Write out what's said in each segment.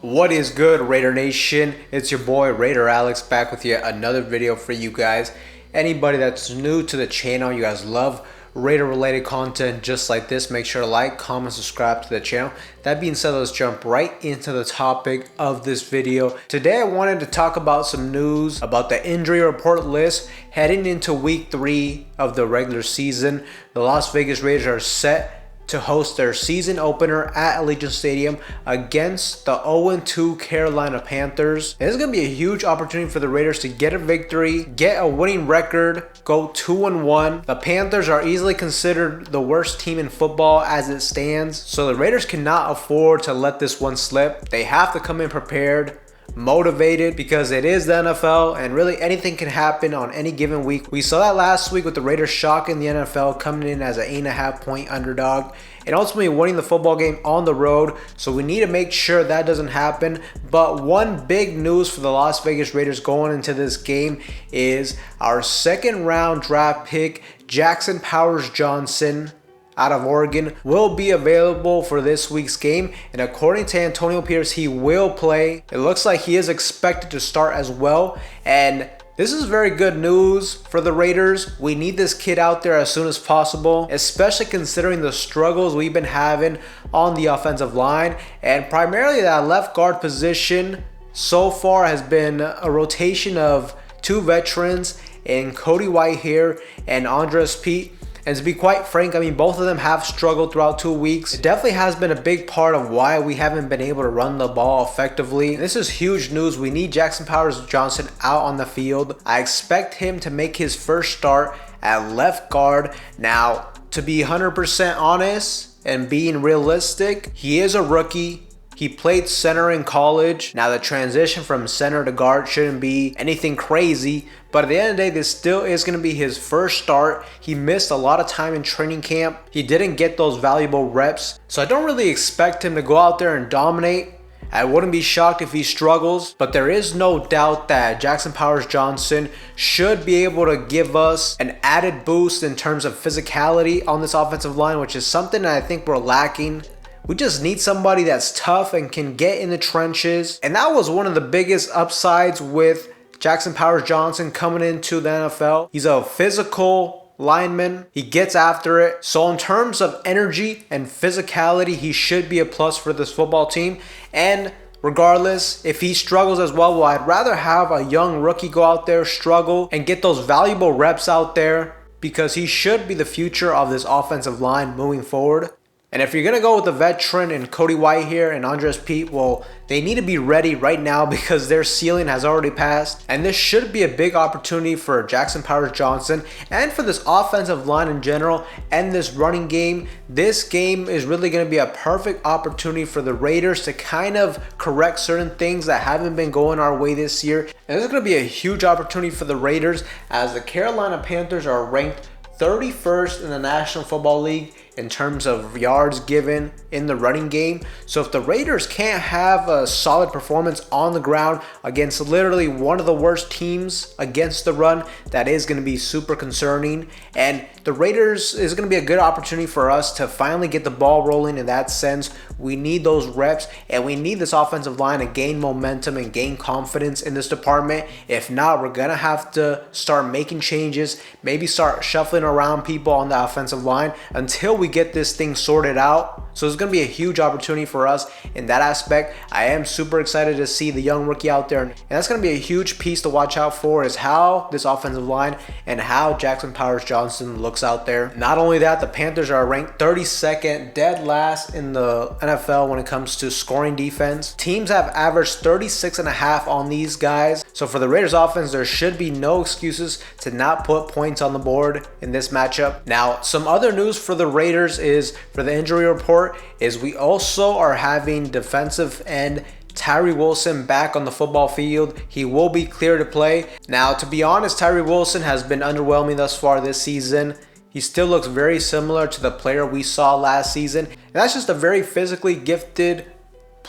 What is good, Raider Nation? It's your boy Raider Alex back with yet another video for you guys. Anybody that's new to the channel, you guys love Raider related content just like this, make sure to like, comment, subscribe to the channel. That being said, let's jump right into the topic of this video. Today I wanted to talk about some news about the injury report list heading into week 3 of the regular season. The Las Vegas Raiders are set to host their season opener at Allegiant Stadium against the 0-2 Carolina Panthers. This is going to be a huge opportunity for the Raiders to get a victory, get a winning record, go 2-1. The Panthers are easily considered the worst team in football as it stands, so the Raiders cannot afford to let this one slip. They have to come in prepared, motivated, because it is the NFL and really anything can happen on any given week. We saw that last week with the Raiders shocking the NFL, coming in as an 8.5-point underdog and ultimately winning the football game on the road. So we need to make sure that doesn't happen. But one big news for the Las Vegas Raiders going into this game is our second round draft pick, Jackson Powers-Johnson out of Oregon, will be available for this week's game, and according to Antonio Pierce, he will play. It looks like he is expected to start as well, and this is very good news for the Raiders. We need this kid out there as soon as possible, especially considering the struggles we've been having on the offensive line, and primarily that left guard position so far has been a rotation of two veterans in Cody Whitehair and Andres Pete. And to be quite frank, I mean, both of them have struggled throughout 2 weeks. It definitely has been a big part of why we haven't been able to run the ball effectively. This is huge news. We need Jackson Powers-Johnson out on the field. I expect him to make his first start at left guard. Now, to be 100% honest and being realistic, he is a rookie. He played center in college. Now the transition from center to guard shouldn't be anything crazy, but at the end of the day, this still is going to be his first start. He missed a lot of time in training camp. He didn't get those valuable reps, so I don't really expect him to go out there and dominate. I wouldn't be shocked if he struggles, but there is no doubt that Jackson Powers-Johnson should be able to give us an added boost in terms of physicality on this offensive line, which is something that I think we're lacking. We just need somebody that's tough and can get in the trenches. And that was one of the biggest upsides with Jackson Powers-Johnson coming into the NFL. He's a physical lineman. He gets after it. So in terms of energy and physicality, he should be a plus for this football team. And regardless, if he struggles as well, I'd rather have a young rookie go out there, struggle, and get those valuable reps out there, because he should be the future of this offensive line moving forward. And if you're going to go with a veteran in Cody Whitehair and Andres Pete, well, they need to be ready right now because their ceiling has already passed. And this should be a big opportunity for Jackson Powers-Johnson and for this offensive line in general and this running game. This game is really going to be a perfect opportunity for the Raiders to kind of correct certain things that haven't been going our way this year. And this is going to be a huge opportunity for the Raiders, as the Carolina Panthers are ranked 31st in the National Football League in terms of yards given in the running game. So if the Raiders can't have a solid performance on the ground against literally one of the worst teams against the run, that is going to be super concerning. And the Raiders is going to be a good opportunity for us to finally get the ball rolling in that sense. We need those reps, and we need this offensive line to gain momentum and gain confidence in this department. If not, we're going to have to start making changes, maybe start shuffling around people on the offensive line until we get this thing sorted out. So it's going to be a huge opportunity for us in that aspect. I am super excited to see the young rookie out there, and that's going to be a huge piece to watch out for, is how this offensive line and how Jackson Powers-Johnson looks out there. Not only that, the Panthers are ranked 32nd, dead last in the NFL when it comes to scoring defense. Teams have averaged 36.5 on these guys. So for the Raiders offense, there should be no excuses to not put points on the board in this matchup. Now, some other news for the Raiders is, for the injury report, is we also are having defensive end Tyree Wilson back on the football field. He will be clear to play. Now, to be honest, Tyree Wilson has been underwhelming thus far this season. He still looks very similar to the player we saw last season. And that's just a very physically gifted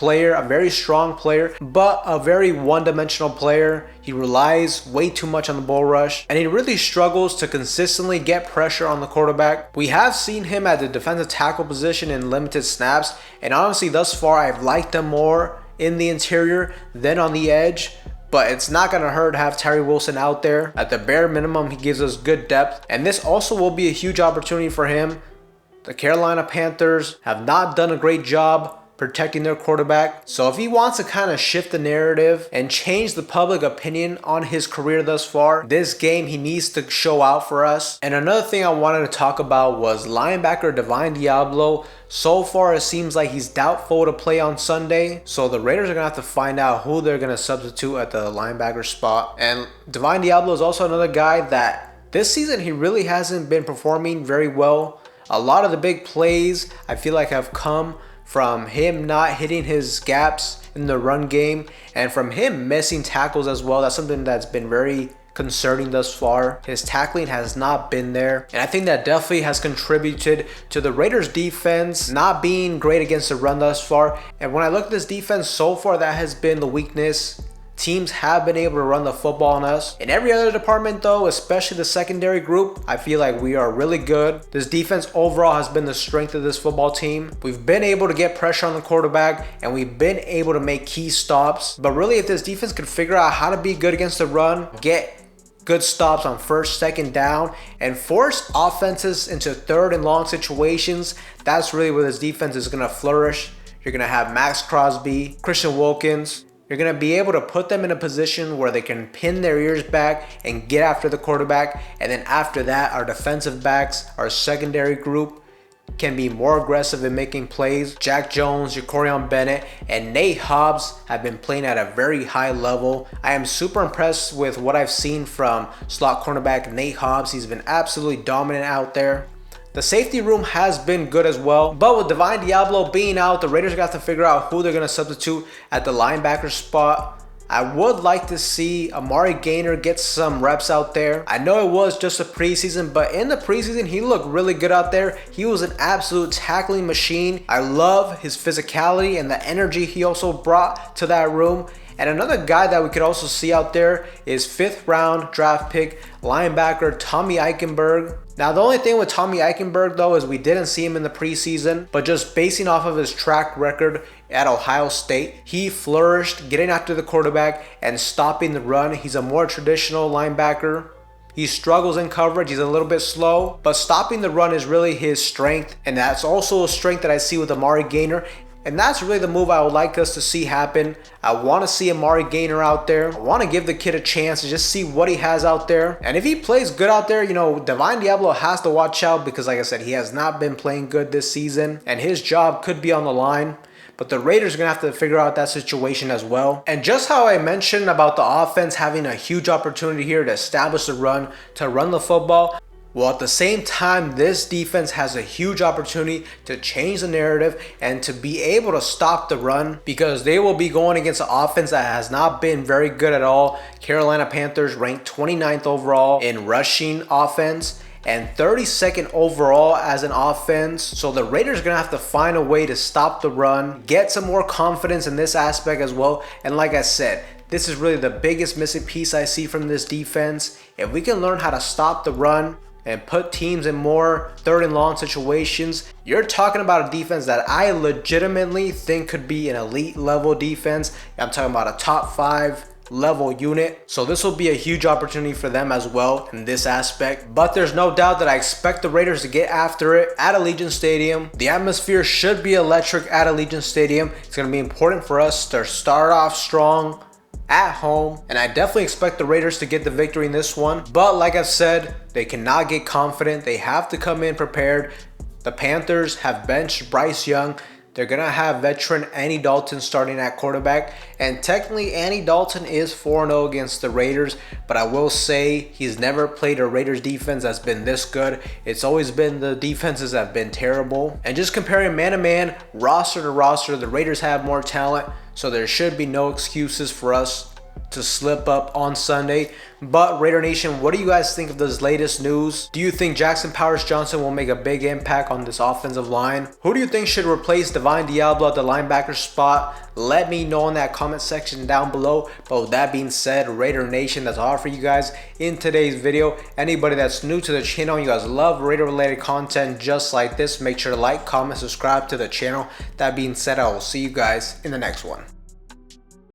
player, a very strong player, but a very one-dimensional player. He relies way too much on the bull rush, and he really struggles to consistently get pressure on the quarterback. We have seen him at the defensive tackle position in limited snaps, and honestly, thus far, I've liked him more in the interior than on the edge. But it's not going to hurt to have Tyree Wilson out there. At the bare minimum, he gives us good depth. And this also will be a huge opportunity for him. The Carolina Panthers have not done a great job protecting their quarterback. So if he wants to kind of shift the narrative and change the public opinion on his career thus far, this game he needs to show out for us. And another thing I wanted to talk about was linebacker Divine Diablo. So far it seems like he's doubtful to play on Sunday. So the Raiders are going to have to find out who they're going to substitute at the linebacker spot. And Divine Diablo is also another guy that this season he really hasn't been performing very well. A lot of the big plays I feel like have come from him not hitting his gaps in the run game and from him missing tackles as well. That's something that's been very concerning thus far. His tackling has not been there, and I think that definitely has contributed to the Raiders defense not being great against the run thus far. And when I look at this defense so far, that has been the weakness. Teams have been able to run the football on us. In every other department though, especially the secondary group, I feel like we are really good. This defense overall has been the strength of this football team. We've been able to get pressure on the quarterback and we've been able to make key stops. But really, if this defense could figure out how to be good against the run, get good stops on first, second down, and force offenses into third and long situations, that's really where this defense is going to flourish. You're going to have Max Crosby, Christian Wilkins. You're going to be able to put them in a position where they can pin their ears back and get after the quarterback. And then after that, our defensive backs, our secondary group can be more aggressive in making plays. Jack Jones, Jacorian Bennett, and Nate Hobbs have been playing at a very high level. I am super impressed with what I've seen from slot cornerback Nate Hobbs. He's been absolutely dominant out there. The safety room has been good as well, but with Divine Diablo being out, the Raiders got to figure out who they're going to substitute at the linebacker spot. I would like to see Amari Gaynor get some reps out there. I know it was just a preseason, but in the preseason, he looked really good out there. He was an absolute tackling machine. I love his physicality and the energy he also brought to that room. And another guy that we could also see out there is 5th round draft pick linebacker Tommy Eichenberg. Now, the only thing with Tommy Eichenberg, though, is we didn't see him in the preseason, but just basing off of his track record at Ohio State, he flourished getting after the quarterback and stopping the run. He's a more traditional linebacker. He struggles in coverage, he's a little bit slow, but stopping the run is really his strength, and that's also a strength that I see with Amari Gaynor. And that's really the move I would like us to see happen. I want to see Amari Gaynor out there. I want to give the kid a chance to just see what he has out there. And if he plays good out there, you know, Divine Diablo has to watch out because, like I said, he has not been playing good this season. And his job could be on the line. But the Raiders are going to have to figure out that situation as well. And just how I mentioned about the offense having a huge opportunity here to establish the run, to run the football, well, at the same time, this defense has a huge opportunity to change the narrative and to be able to stop the run because they will be going against an offense that has not been very good at all. Carolina Panthers ranked 29th overall in rushing offense and 32nd overall as an offense. So the Raiders are going to have to find a way to stop the run, get some more confidence in this aspect as well. And like I said, this is really the biggest missing piece I see from this defense. If we can learn how to stop the run and put teams in more third and long situations, you're talking about a defense that I legitimately think could be an elite level defense. I'm talking about a top 5 level unit. So this will be a huge opportunity for them as well in this aspect. But there's no doubt that I expect the Raiders to get after it at Allegiant Stadium. The atmosphere should be electric at Allegiant Stadium. It's going to be important for us to start off strong at home, and I definitely expect the Raiders to get the victory in this one. But like I've said, they cannot get confident. They have to come in prepared. The Panthers have benched Bryce Young. They're going to have veteran Andy Dalton starting at quarterback. And technically, Andy Dalton is 4-0 against the Raiders. But I will say he's never played a Raiders defense that's been this good. It's always been the defenses that have been terrible. And just comparing man-to-man, roster to roster, the Raiders have more talent. So there should be no excuses for us to slip up on Sunday. But Raider Nation, what do you guys think of this latest news? Do you think Jackson Powers-Johnson will make a big impact on this offensive line? Who do you think should replace Divine Diablo at the linebacker spot? Let me know in that comment section down below. But with that being said, Raider Nation, that's all for you guys in today's video. Anybody that's new to the channel, you guys love Raider related content just like this, make sure to like, comment, subscribe to the channel. That being said, I will see you guys in the next one.